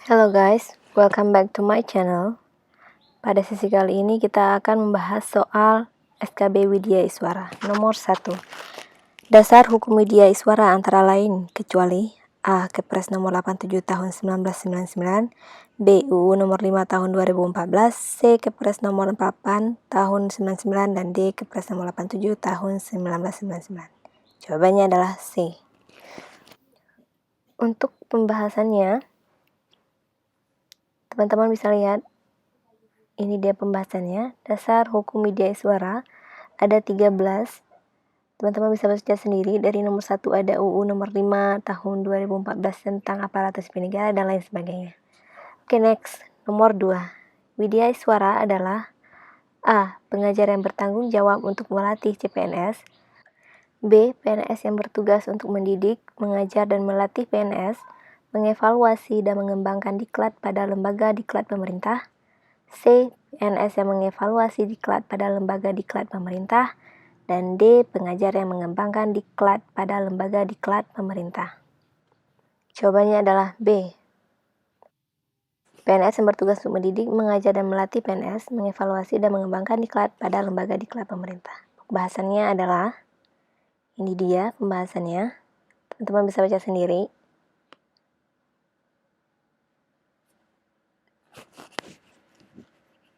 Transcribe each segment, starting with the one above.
Halo guys, welcome back to my channel. Pada sesi kali ini kita akan membahas soal SKB Widya Iswara nomor 1. Dasar hukum Widya Iswara antara lain kecuali A. Kepres nomor 87 tahun 1999, B. UU nomor 5 tahun 2014, C. Kepres nomor 48 tahun 99, dan D. Kepres nomor 87 tahun 1999. Jawabannya adalah C. Untuk pembahasannya, teman-teman bisa lihat, ini dia pembahasannya. Dasar hukum Widya Iswara ada 13. Teman-teman bisa baca sendiri. Dari nomor 1 ada UU nomor 5 tahun 2014 tentang aparatur sipil negara dan lain sebagainya. Oke, next. Nomor 2. Widya Iswara adalah A. Pengajar yang bertanggung jawab untuk melatih CPNS. B. PNS yang bertugas untuk mendidik, mengajar, dan melatih PNS, mengevaluasi dan mengembangkan diklat pada lembaga diklat pemerintah. C. PNS yang mengevaluasi diklat pada lembaga diklat pemerintah. Dan D. Pengajar yang mengembangkan diklat pada lembaga diklat pemerintah. Jawabannya adalah B. PNS yang bertugas untuk mendidik, mengajar, dan melatih PNS, mengevaluasi dan mengembangkan diklat pada lembaga diklat pemerintah. Pembahasannya adalah, ini dia pembahasannya. Teman-teman bisa baca sendiri.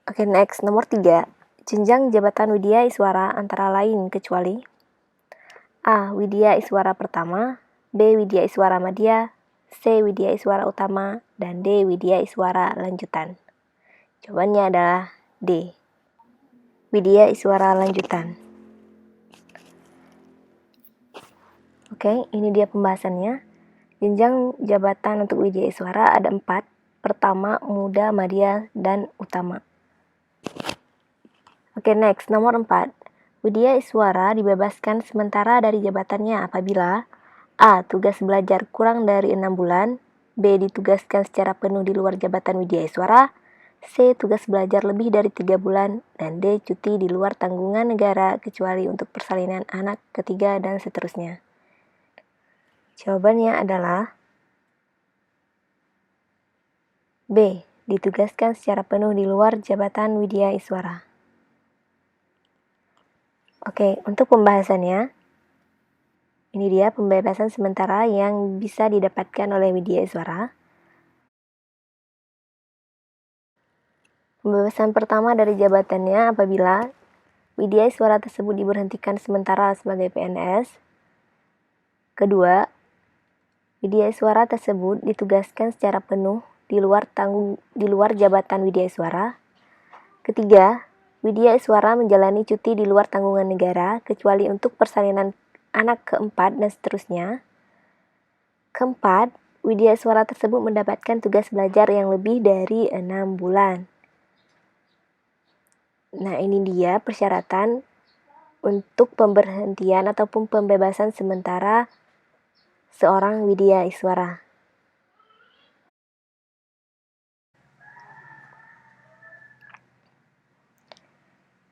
Oke, next. Nomor 3. Jenjang jabatan Widya Iswara antara lain kecuali A. Widya Iswara pertama, B. Widya Iswara Madya, C. Widya Iswara utama, dan D. Widya Iswara lanjutan. Jawabannya adalah D. Widya Iswara lanjutan. Oke, ini dia pembahasannya. Jenjang jabatan untuk Widya Iswara ada 4. Pertama, muda, madya, dan utama. Oke, next. Nomor 4. Widya Iswara dibebaskan sementara dari jabatannya apabila A. Tugas belajar kurang dari 6 bulan, B. Ditugaskan secara penuh di luar jabatan Widya Iswara, C. Tugas belajar lebih dari 3 bulan, dan D. Cuti di luar tanggungan negara kecuali untuk persalinan anak ketiga dan seterusnya. Jawabannya adalah B. Ditugaskan secara penuh di luar jabatan Widya Iswara. Oke, untuk pembahasannya, ini dia pembebasan sementara yang bisa didapatkan oleh Widya Iswara. Pembebasan pertama dari jabatannya apabila Widya Iswara tersebut diberhentikan sementara sebagai PNS. Kedua, Widya Iswara tersebut ditugaskan secara penuh di luar jabatan Widya Iswara. Ketiga, Widya Iswara menjalani cuti di luar tanggungan negara kecuali untuk persalinan anak keempat dan seterusnya. Keempat, Widya Iswara tersebut mendapatkan tugas belajar yang lebih dari 6 bulan. Nah, ini dia persyaratan untuk pemberhentian ataupun pembebasan sementara seorang Widya Iswara.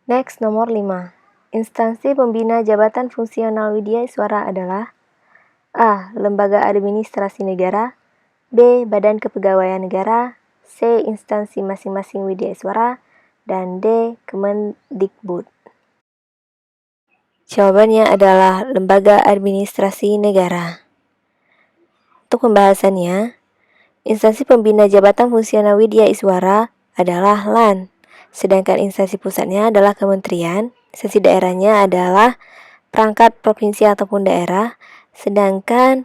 Next, nomor 5. Instansi pembina jabatan fungsional Widya Iswara adalah A. Lembaga Administrasi Negara, B. Badan Kepegawaian Negara, C. Instansi masing-masing Widya Iswara, dan D. Kemendikbud. Jawabannya adalah Lembaga Administrasi Negara. Untuk pembahasannya, instansi pembina jabatan fungsional Widya Iswara adalah LAN, sedangkan instansi pusatnya adalah kementerian, instansi daerahnya adalah perangkat provinsi ataupun daerah, sedangkan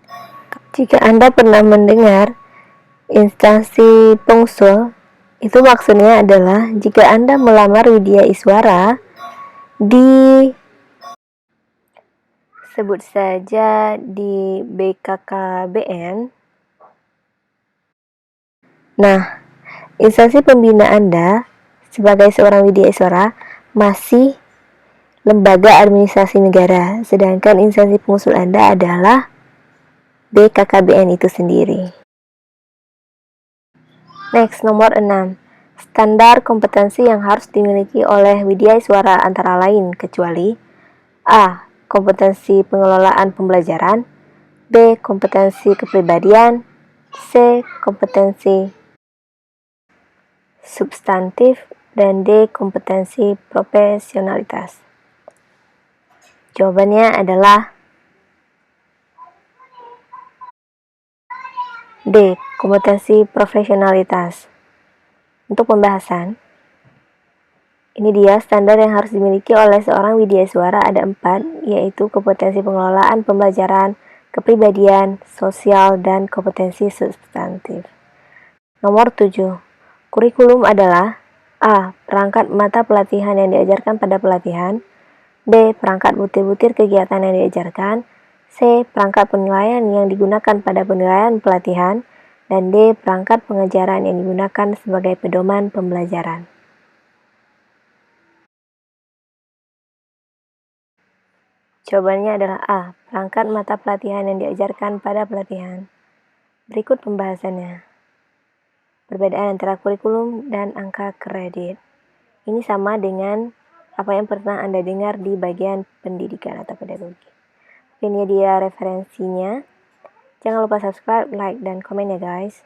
jika Anda pernah mendengar instansi pengsul, itu maksudnya adalah jika Anda melamar Widya Iswara di sebut saja di BKKBN. Nah, instansi pembina Anda sebagai seorang Widya Iswara masih lembaga administrasi negara, sedangkan instansi pengusul Anda adalah BKKBN itu sendiri. Next, nomor 6. Standar kompetensi yang harus dimiliki oleh Widya Iswara antara lain kecuali A. Kompetensi pengelolaan pembelajaran, B. Kompetensi kepribadian, C. Kompetensi substantif, dan D. kompetensi profesionalitas. Jawabannya adalah D. kompetensi profesionalitas. Untuk pembahasan, ini dia standar yang harus dimiliki oleh seorang widyaswara ada 4, yaitu kompetensi pengelolaan pembelajaran, kepribadian, sosial, dan kompetensi substantif. Nomor 7. Kurikulum adalah A. Perangkat mata pelatihan yang diajarkan pada pelatihan, B. Perangkat butir-butir kegiatan yang diajarkan, C. Perangkat penilaian yang digunakan pada penilaian pelatihan, dan D. Perangkat pengajaran yang digunakan sebagai pedoman pembelajaran. Jawabannya adalah A. Perangkat mata pelatihan yang diajarkan pada pelatihan. Berikut pembahasannya. Perbedaan antara kurikulum dan angka kredit. Ini sama dengan apa yang pernah Anda dengar di bagian pendidikan atau pedagogi. Ini dia referensinya. Jangan lupa subscribe, like, dan komen ya guys.